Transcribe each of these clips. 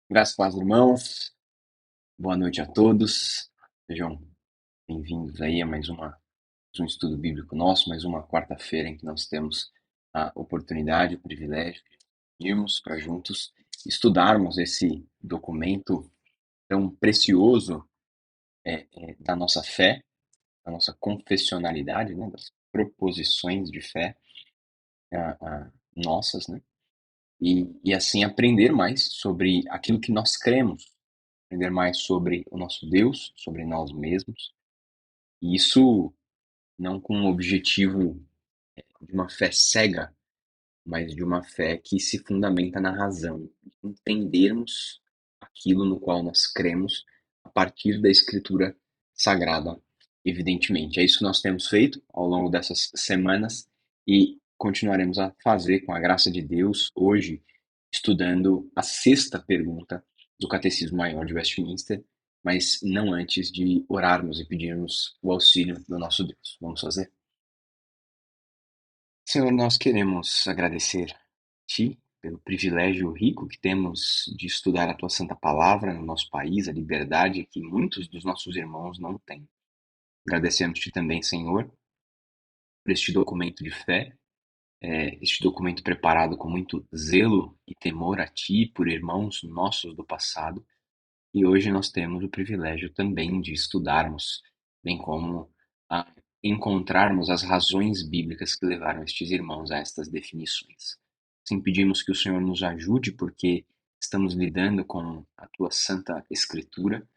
Graças a Deus, irmãos. Boa noite a todos. Sejam bem-vindos aí a mais um estudo bíblico nosso, mais uma quarta-feira em que nós temos a oportunidade, o privilégio de irmos para juntos estudarmos esse documento tão precioso da nossa fé, da nossa confessionalidade, né, das proposições de fé nossas, né, e assim aprender mais sobre aquilo que nós cremos, aprender mais sobre o nosso Deus, sobre nós mesmos. E isso não com o objetivo de uma fé cega, mas de uma fé que se fundamenta na razão. Entendermos aquilo no qual nós cremos a partir da Escritura Sagrada, evidentemente. É isso que nós temos feito ao longo dessas semanas e continuaremos a fazer com a graça de Deus hoje, estudando a sexta pergunta do Catecismo Maior de Westminster, mas não antes de orarmos e pedirmos o auxílio do nosso Deus. Vamos fazer? Senhor, nós queremos agradecer a Ti pelo privilégio rico que temos de estudar a Tua Santa Palavra no nosso país, a liberdade que muitos dos nossos irmãos não têm. Agradecemos-te também, Senhor, por este documento de fé, este documento preparado com muito zelo e temor a Ti, por irmãos nossos do passado, e hoje nós temos o privilégio também de estudarmos, bem como a encontrarmos as razões bíblicas que levaram estes irmãos a estas definições. Sim, pedimos que o Senhor nos ajude, porque estamos lidando com a Tua Santa Escritura,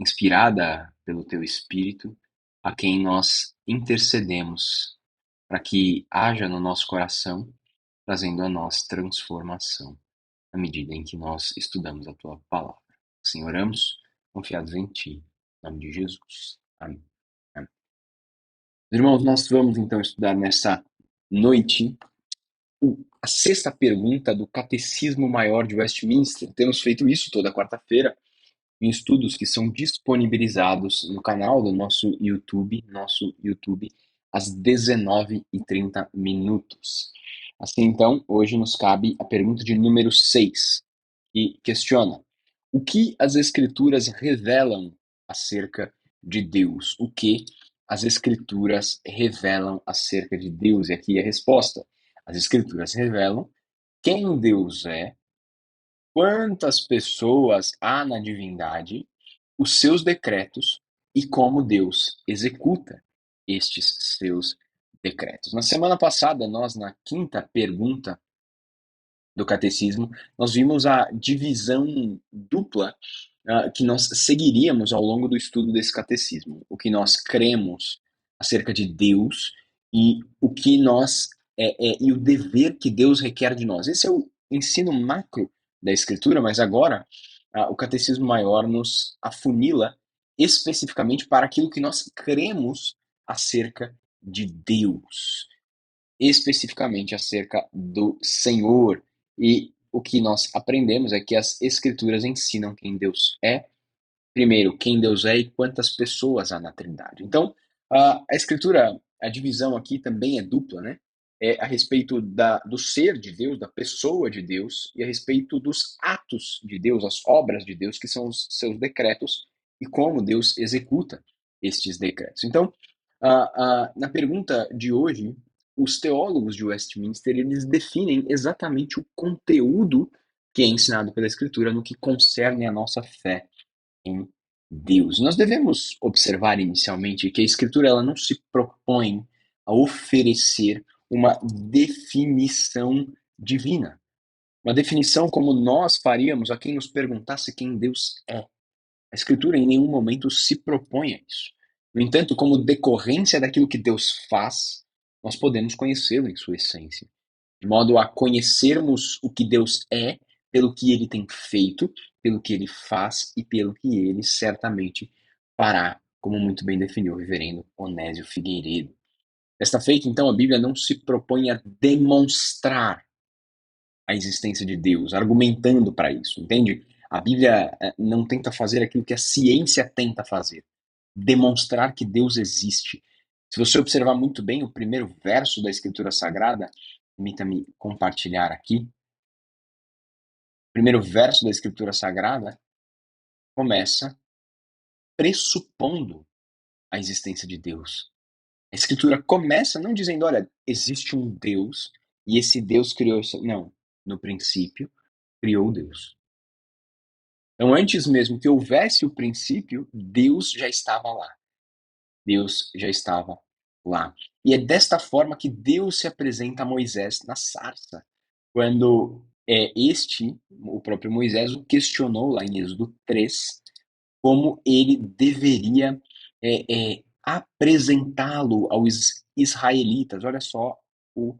inspirada pelo Teu Espírito, a quem nós intercedemos para que haja no nosso coração, trazendo a nós transformação à medida em que nós estudamos a Tua Palavra. Assim oramos, confiados em Ti. Em nome de Jesus. Amém. Amém. Irmãos, nós vamos então estudar nessa noite a sexta pergunta do Catecismo Maior de Westminster. Temos feito isso toda quarta-feira em estudos que são disponibilizados no canal do nosso YouTube, às 19h30. Assim, então, hoje nos cabe a pergunta de número 6, que questiona: o que as Escrituras revelam acerca de Deus? O que as Escrituras revelam acerca de Deus? E aqui a resposta: as Escrituras revelam quem Deus é, quantas pessoas há na divindade, os seus decretos e como Deus executa estes seus decretos. Na semana passada, nós, na quinta pergunta do catecismo, nós vimos a divisão dupla que nós seguiríamos ao longo do estudo desse catecismo. O que nós cremos acerca de Deus e o que nós e o dever que Deus requer de nós. Esse é o ensino macro da Escritura, mas agora o catecismo maior nos afunila especificamente para aquilo que nós cremos acerca de Deus, especificamente acerca do Senhor. E o que nós aprendemos é que as Escrituras ensinam quem Deus é, primeiro, quem Deus é e quantas pessoas há na Trindade. Então, a Escritura, a divisão aqui também é dupla, né? É a respeito do ser de Deus, da pessoa de Deus, e a respeito dos atos de Deus, as obras de Deus, que são os seus decretos, e como Deus executa estes decretos. Então, na pergunta de hoje, os teólogos de Westminster, eles definem exatamente o conteúdo que é ensinado pela Escritura no que concerne a nossa fé em Deus. Nós devemos observar inicialmente que a Escritura ela não se propõe a oferecer uma definição divina, uma definição como nós faríamos a quem nos perguntasse quem Deus é. A Escritura em nenhum momento se propõe a isso. No entanto, como decorrência daquilo que Deus faz, nós podemos conhecê-lo em sua essência, de modo a conhecermos o que Deus é pelo que ele tem feito, pelo que ele faz e pelo que ele certamente fará, como muito bem definiu o reverendo Onésio Figueiredo. Desta feita, então, a Bíblia não se propõe a demonstrar a existência de Deus, argumentando para isso, entende? A Bíblia não tenta fazer aquilo que a ciência tenta fazer, demonstrar que Deus existe. Se você observar muito bem o primeiro verso da Escritura Sagrada, permita-me compartilhar aqui. primeiro verso da Escritura Sagrada começa pressupondo a existência de Deus. A Escritura começa não dizendo, olha, existe um Deus e esse Deus criou isso. Não. No princípio, criou Deus. Então, antes mesmo que houvesse o princípio, Deus já estava lá. Deus já estava lá. E é desta forma que Deus se apresenta a Moisés na sarça, quando o próprio Moisés, o questionou lá em Êxodo 3, como ele deveria apresentá-lo aos israelitas. Olha só o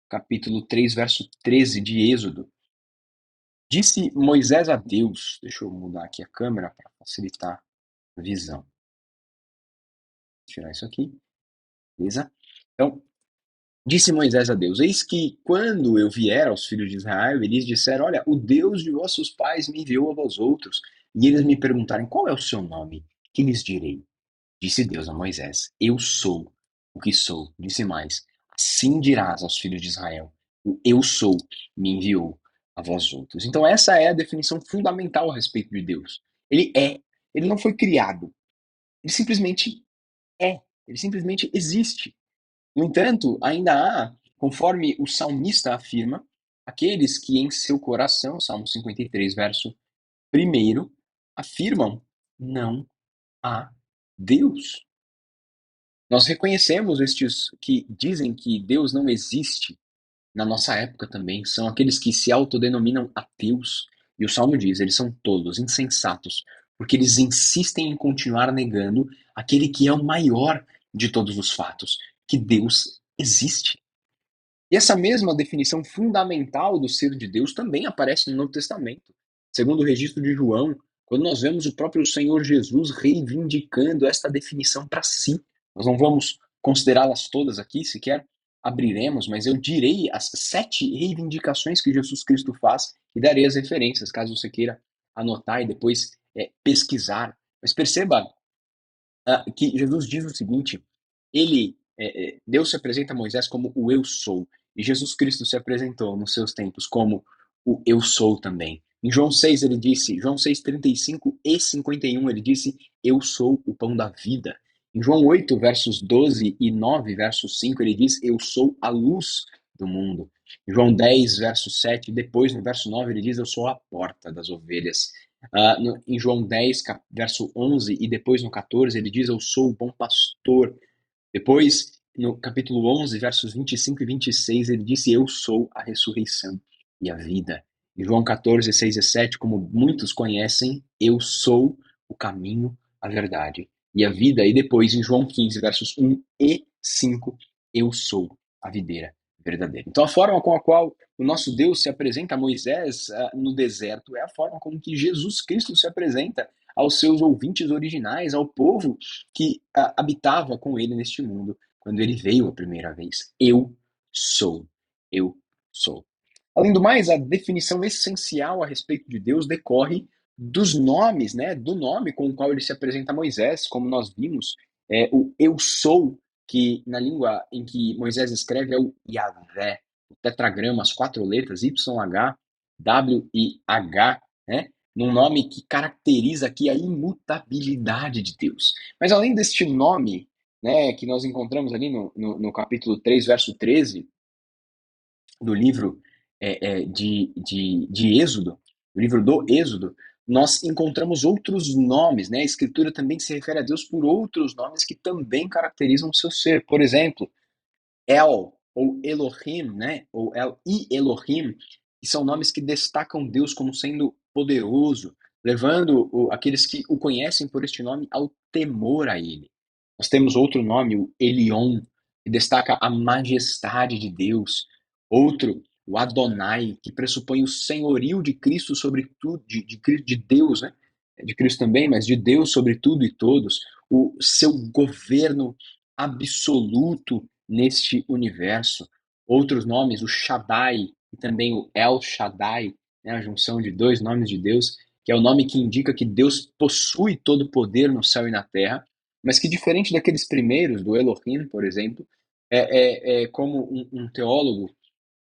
capítulo 3, verso 13 de Êxodo. Disse Moisés a Deus, deixa eu mudar aqui a câmera para facilitar a visão. Vou tirar isso aqui, beleza? Então, disse Moisés a Deus: Eis que, quando eu vier aos filhos de Israel, eles disseram: Olha, o Deus de vossos pais me enviou a vós outros. E eles me perguntarem: Qual é o seu nome? Que lhes direi? Disse Deus a Moisés: Eu sou o que sou. Disse mais: Assim dirás aos filhos de Israel: O eu sou me enviou a vós outros. Então, essa é a definição fundamental a respeito de Deus. Ele é. Ele não foi criado. Ele simplesmente é. Ele simplesmente existe. No entanto, ainda há, conforme o salmista afirma, aqueles que em seu coração, Salmo 53, verso 1, afirmam: não há Deus. Nós reconhecemos estes que dizem que Deus não existe na nossa época também, são aqueles que se autodenominam ateus. E o Salmo diz: eles são tolos, insensatos, porque eles insistem em continuar negando aquele que é o maior de todos os fatos, que Deus existe. E essa mesma definição fundamental do ser de Deus também aparece no Novo Testamento. Segundo o registro de João, quando nós vemos o próprio Senhor Jesus reivindicando esta definição para si. Nós não vamos considerá-las todas aqui, sequer abriremos, mas eu direi as 7 reivindicações que Jesus Cristo faz e darei as referências, caso você queira anotar e depois pesquisar. Mas perceba que Jesus diz o seguinte: Deus se apresenta a Moisés como o eu sou, e Jesus Cristo se apresentou nos seus tempos como o eu sou também. Em João 6 ele disse, João 6:35 e 51 ele disse: eu sou o pão da vida. Em João 8, versos 12 e 9, verso 5, ele diz: eu sou a luz do mundo. Em João 10, verso 7, depois no verso 9 ele diz: eu sou a porta das ovelhas. Em João 10, verso 11, e depois no 14, ele diz: eu sou o bom pastor. Depois, no capítulo 11, versos 25 e 26, ele disse: eu sou a ressurreição e a vida. Em João 14, 6 e 7, como muitos conhecem, eu sou o caminho, a verdade e a vida. E depois, em João 15, versos 1 e 5, eu sou a videira verdadeira. Então, a forma com a qual o nosso Deus se apresenta a Moisés no deserto é a forma como que Jesus Cristo se apresenta aos seus ouvintes originais, ao povo que habitava com ele neste mundo quando ele veio a primeira vez. Eu sou. Eu sou. Além do mais, a definição essencial a respeito de Deus decorre dos nomes, né? Do nome com o qual ele se apresenta a Moisés, como nós vimos, o eu sou, que na língua em que Moisés escreve é o Yahvé, o tetragrama, as 4 letras, YH, WIH, né? Num nome que caracteriza aqui a imutabilidade de Deus. Mas além deste nome, né, que nós encontramos ali no capítulo 3, verso 13, do livro de Êxodo, o livro do Êxodo, nós encontramos outros nomes, né? A Escritura também se refere a Deus por outros nomes que também caracterizam o seu ser. Por exemplo, El, ou Elohim, né? Ou El e Elohim, que são nomes que destacam Deus como sendo poderoso, levando aqueles que o conhecem por este nome ao temor a ele. Nós temos outro nome, o Elion, que destaca a majestade de Deus. Outro, o Adonai, que pressupõe o senhorio de Cristo sobre tudo, de Deus, né? De Cristo também, mas de Deus sobre tudo e todos. O seu governo absoluto neste universo. Outros nomes, o Shaddai e também o El Shaddai, né, a junção de 2 nomes de Deus, que é o nome que indica que Deus possui todo o poder no céu e na terra, mas que diferente daqueles primeiros, do Elohim, por exemplo, como um teólogo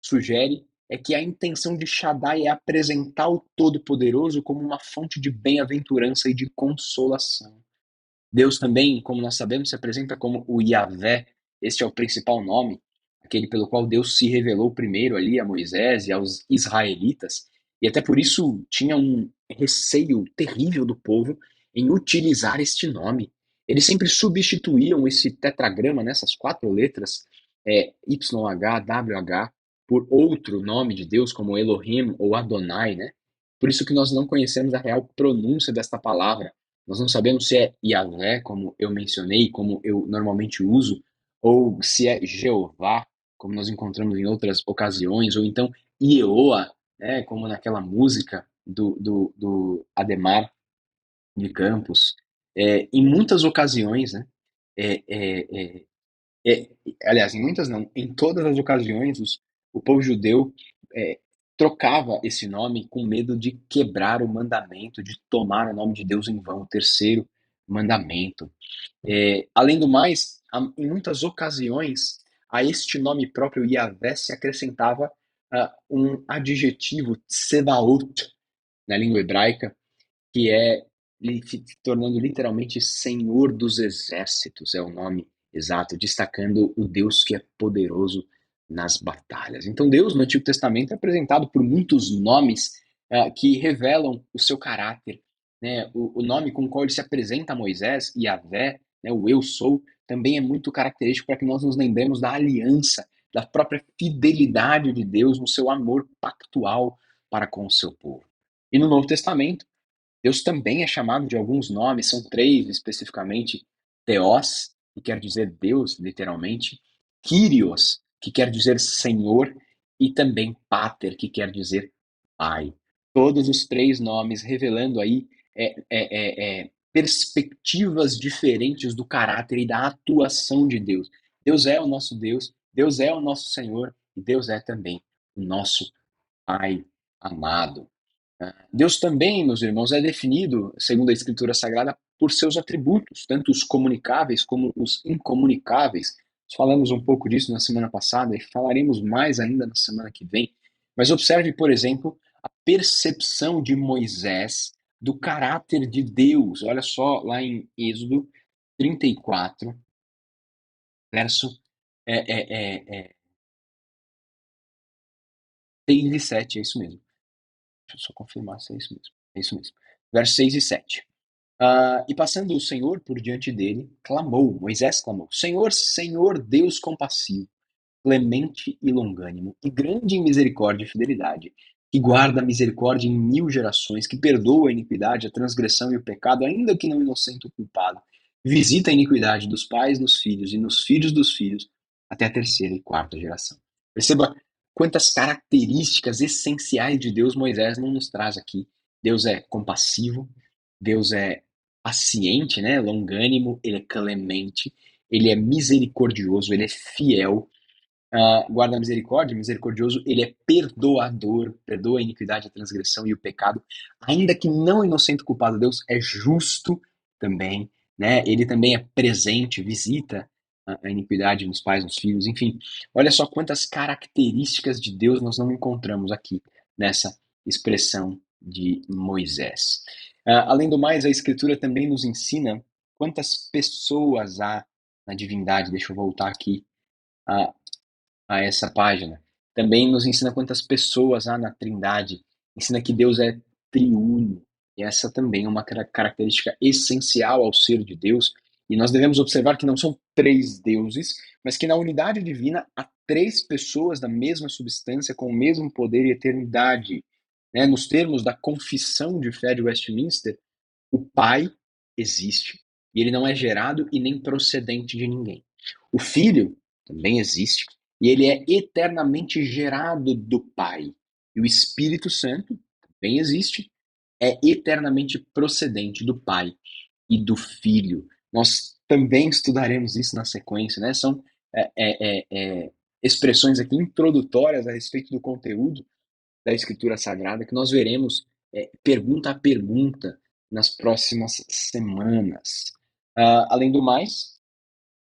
sugere, é que a intenção de Shaddai é apresentar o Todo-Poderoso como uma fonte de bem-aventurança e de consolação. Deus também, como nós sabemos, se apresenta como o Yahvé. Este é o principal nome, aquele pelo qual Deus se revelou primeiro ali a Moisés e aos israelitas. E até por isso tinha um receio terrível do povo em utilizar este nome. Eles sempre substituíam esse tetragrama, nessas quatro letras, YHWH, por outro nome de Deus, como Elohim ou Adonai, né? Por isso que nós não conhecemos a real pronúncia desta palavra. Nós não sabemos se é Yahvé, como eu mencionei, como eu normalmente uso, ou se é Jeová, como nós encontramos em outras ocasiões, ou então Ieoa, né, como naquela música do Ademar de Campos. Em muitas ocasiões, né, é, é, é, é, aliás, em muitas não, em todas as ocasiões, o povo judeu é, trocava esse nome com medo de quebrar o mandamento, de tomar o nome de Deus em vão, o terceiro mandamento. Além do mais, em muitas ocasiões, a este nome próprio Yahvé se acrescentava um adjetivo, tsebaot, na língua hebraica, que é se tornando literalmente Senhor dos Exércitos, é o nome exato, destacando o Deus que é poderoso nas batalhas. Então, Deus no Antigo Testamento é apresentado por muitos nomes que revelam o seu caráter. Né? O nome com o qual ele se apresenta a Moisés, Yahvé, né? O Eu Sou, também é muito característico para que nós nos lembremos da aliança, da própria fidelidade de Deus no seu amor pactual para com o seu povo. E no Novo Testamento, Deus também é chamado de alguns nomes, são três especificamente: Theos, que quer dizer Deus, literalmente; Kyrios, que quer dizer Senhor; e também Pater, que quer dizer Pai. Todos os três nomes revelando aí perspectivas diferentes do caráter e da atuação de Deus. Deus é o nosso Deus, Deus é o nosso Senhor e Deus é também o nosso Pai amado. Deus também, meus irmãos, é definido, segundo a Escritura Sagrada, por seus atributos, tanto os comunicáveis como os incomunicáveis. Nós falamos um pouco disso na semana passada e falaremos mais ainda na semana que vem. Mas observe, por exemplo, a percepção de Moisés do caráter de Deus. Olha só lá em Êxodo 34, verso é, é, é, é, 6 e 7, é isso mesmo. Deixa eu só confirmar se é isso mesmo. É isso mesmo. Verso 6 e 7. E passando o Senhor por diante dele, clamou, Moisés clamou: Senhor, Senhor, Deus compassivo, clemente e longânimo, e grande em misericórdia e fidelidade, que guarda a misericórdia em 1000 gerações, que perdoa a iniquidade, a transgressão e o pecado, ainda que não inocente o culpado, visita a iniquidade dos pais nos filhos e nos filhos dos filhos, até a terceira e quarta geração. Perceba quantas características essenciais de Deus Moisés não nos traz aqui. Deus é compassivo, Deus é paciente, né, longânimo, ele é clemente, ele é misericordioso, ele é fiel, guarda a misericórdia, misericordioso, ele é perdoador, perdoa a iniquidade, a transgressão e o pecado, ainda que não inocente o culpado. Deus é justo também, né? Ele também é presente, visita a iniquidade nos pais, nos filhos, enfim. Olha só quantas características de Deus nós não encontramos aqui nessa expressão de Moisés. Além do mais, a Escritura também nos ensina quantas pessoas há na divindade. Deixa eu voltar aqui a, a essa página. Também nos ensina quantas pessoas há na Trindade. Ensina que Deus é triuno. E essa também é uma característica essencial ao ser de Deus. E nós devemos observar que não são três deuses, mas que na unidade divina há três pessoas da mesma substância, com o mesmo poder e eternidade. Né? Nos termos da Confissão de Fé de Westminster, o Pai existe e ele não é gerado e nem procedente de ninguém. O Filho também existe e ele é eternamente gerado do Pai. E o Espírito Santo também existe, é eternamente procedente do Pai e do Filho. Nós também estudaremos isso na sequência, né? São é, é, expressões aqui introdutórias a respeito do conteúdo da Escritura Sagrada que nós veremos pergunta a pergunta nas próximas semanas. Além do mais,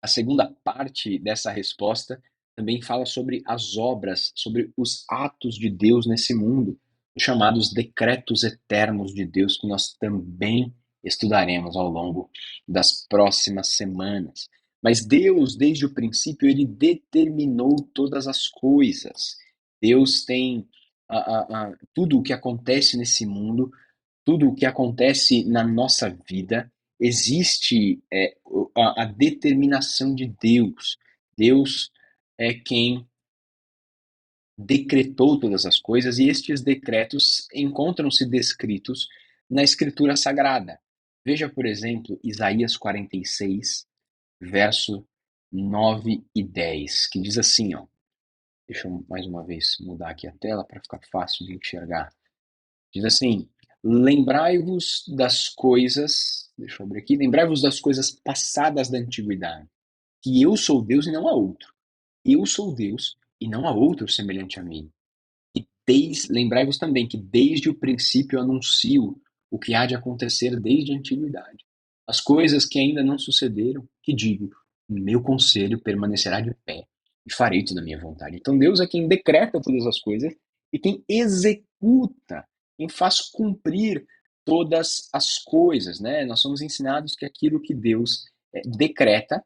a segunda parte dessa resposta também fala sobre as obras, sobre os atos de Deus nesse mundo, os chamados decretos eternos de Deus, que nós também estudaremos ao longo das próximas semanas. Mas Deus, desde o princípio, ele determinou todas as coisas. Deus tem tudo o que acontece nesse mundo, tudo o que acontece na nossa vida, existe a determinação de Deus. Deus é quem decretou todas as coisas e estes decretos encontram-se descritos na Escritura Sagrada. Veja, por exemplo, Isaías 46, verso 9 e 10, que diz assim, ó, deixa eu mais uma vez mudar aqui a tela para ficar fácil de enxergar. Diz assim: lembrai-vos das coisas, deixa eu abrir aqui, lembrai-vos das coisas passadas da antiguidade, que eu sou Deus e não há outro. Eu sou Deus e não há outro semelhante a mim. Lembrai-vos também que desde o princípio anuncio o que há de acontecer desde a antiguidade. As coisas que ainda não sucederam, que digo, o meu conselho permanecerá de pé e farei toda a minha vontade. Então Deus é quem decreta todas as coisas e quem executa, quem faz cumprir todas as coisas, né? Nós somos ensinados que aquilo que Deus decreta,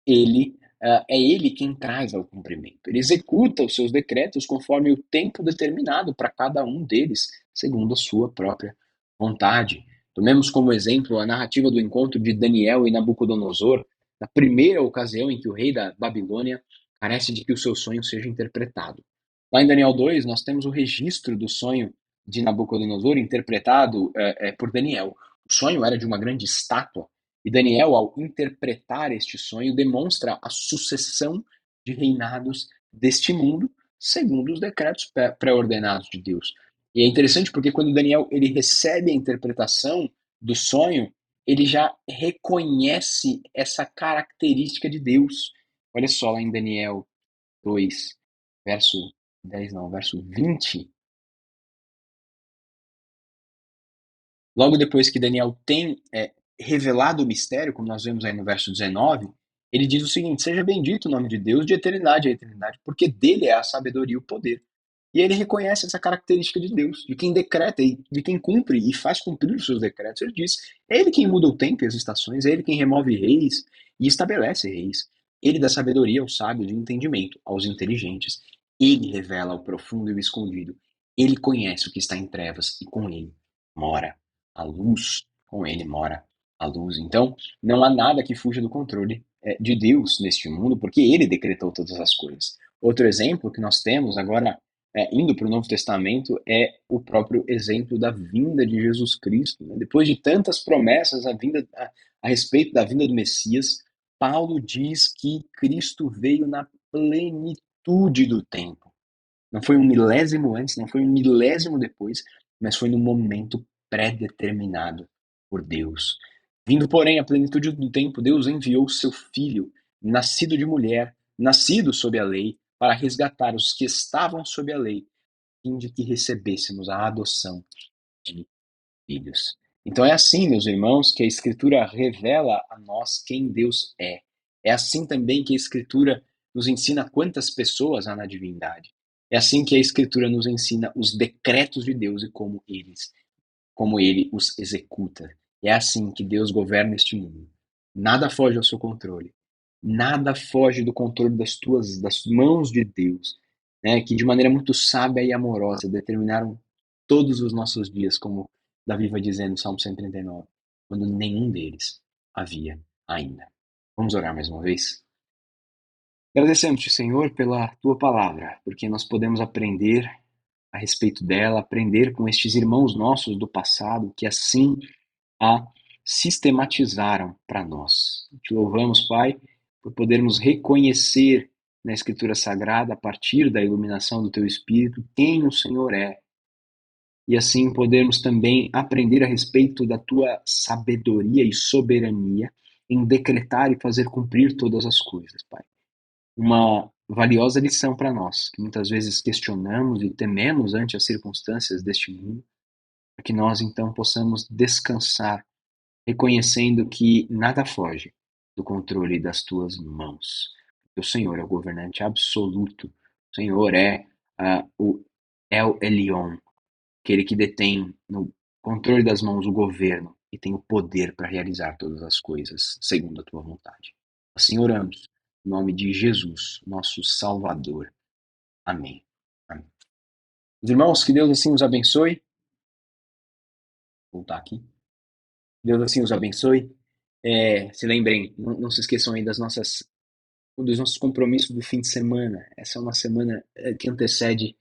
é ele quem traz ao cumprimento. Ele executa os seus decretos conforme o tempo determinado para cada um deles, segundo a sua própria vontade. Tomemos como exemplo a narrativa do encontro de Daniel e Nabucodonosor, na primeira ocasião em que o rei da Babilônia carece de que o seu sonho seja interpretado. Lá em Daniel 2, nós temos o registro do sonho de Nabucodonosor interpretado por Daniel. O sonho era de uma grande estátua e Daniel, ao interpretar este sonho, demonstra a sucessão de reinados deste mundo, segundo os decretos pré-ordenados de Deus. E é interessante porque quando Daniel ele recebe a interpretação do sonho, ele já reconhece essa característica de Deus. Olha só lá em Daniel 2, verso 10 não, verso 20. Logo depois que Daniel tem revelado o mistério, como nós vemos aí no verso 19, ele diz o seguinte: seja bendito o nome de Deus de eternidade a eternidade, porque dele é a sabedoria e o poder. E ele reconhece essa característica de Deus, de quem decreta e de quem cumpre e faz cumprir os seus decretos. Ele diz: é ele quem muda o tempo e as estações, é ele quem remove reis e estabelece reis. Ele dá sabedoria aos sábios e entendimento aos inteligentes. Ele revela o profundo e o escondido. Ele conhece o que está em trevas e com ele mora a luz, com ele mora a luz. Então, não há nada que fuja do controle de Deus neste mundo, porque ele decretou todas as coisas. Outro exemplo que nós temos agora, indo para o Novo Testamento, é o próprio exemplo da vinda de Jesus Cristo. Né? Depois de tantas promessas a respeito da vinda do Messias, Paulo diz que Cristo veio na plenitude do tempo. Não foi um milésimo antes, não foi um milésimo depois, mas foi no momento pré-determinado por Deus. Vindo, porém, à plenitude do tempo, Deus enviou seu Filho, nascido de mulher, nascido sob a lei, para resgatar os que estavam sob a lei, a fim de que recebêssemos a adoção de filhos. Então é assim, meus irmãos, que a Escritura revela a nós quem Deus é. É assim também que a Escritura nos ensina quantas pessoas há na divindade. É assim que a Escritura nos ensina os decretos de Deus e como ele os executa. É assim que Deus governa este mundo. Nada foge ao seu controle. Nada foge do controle das mãos de Deus, né, que de maneira muito sábia e amorosa determinaram todos os nossos dias, como Davi vai dizer no Salmo 139, quando nenhum deles havia ainda. Vamos orar mais uma vez? Agradecemos-te, Senhor, pela tua palavra, porque nós podemos aprender a respeito dela, aprender com estes irmãos nossos do passado que assim a sistematizaram para nós. Te louvamos, Pai, por podermos reconhecer na Escritura Sagrada, a partir da iluminação do Teu Espírito, quem o Senhor é. E assim podermos também aprender a respeito da Tua sabedoria e soberania em decretar e fazer cumprir todas as coisas, Pai. Uma valiosa lição para nós, que muitas vezes questionamos e tememos ante as circunstâncias deste mundo, para que nós então possamos descansar reconhecendo que nada foge do controle das tuas mãos. O Senhor é o governante absoluto. O Senhor é o El Elyon, aquele que detém no controle das mãos o governo e tem o poder para realizar todas as coisas segundo a tua vontade. Assim oramos, em nome de Jesus, nosso Salvador. Amém. Amém. Os irmãos, que Deus assim os abençoe. Vou voltar aqui. Deus assim os abençoe. Se lembrem, não se esqueçam aí dos nossos compromissos do fim de semana. Essa é uma semana que antecede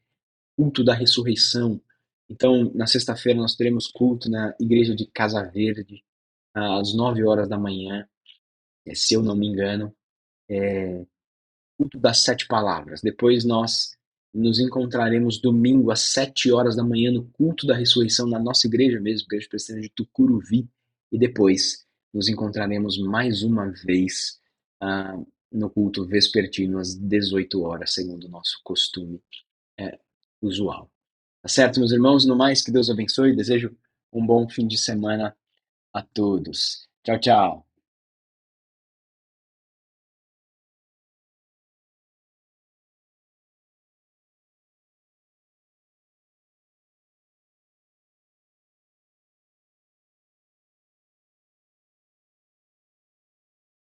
culto da ressurreição. Então, na sexta-feira nós teremos culto na igreja de Casa Verde, às 9 horas da manhã, se eu não me engano, culto das sete palavras. Depois nós nos encontraremos domingo às 7 horas da manhã no culto da ressurreição na nossa igreja mesmo, Igreja Presbiteriana de Tucuruvi, e depois nos encontraremos mais uma vez ah, no culto vespertino às 18 horas, segundo o nosso costume é, usual. Tá certo, meus irmãos? No mais, que Deus abençoe. Desejo um bom fim de semana a todos. Tchau, tchau.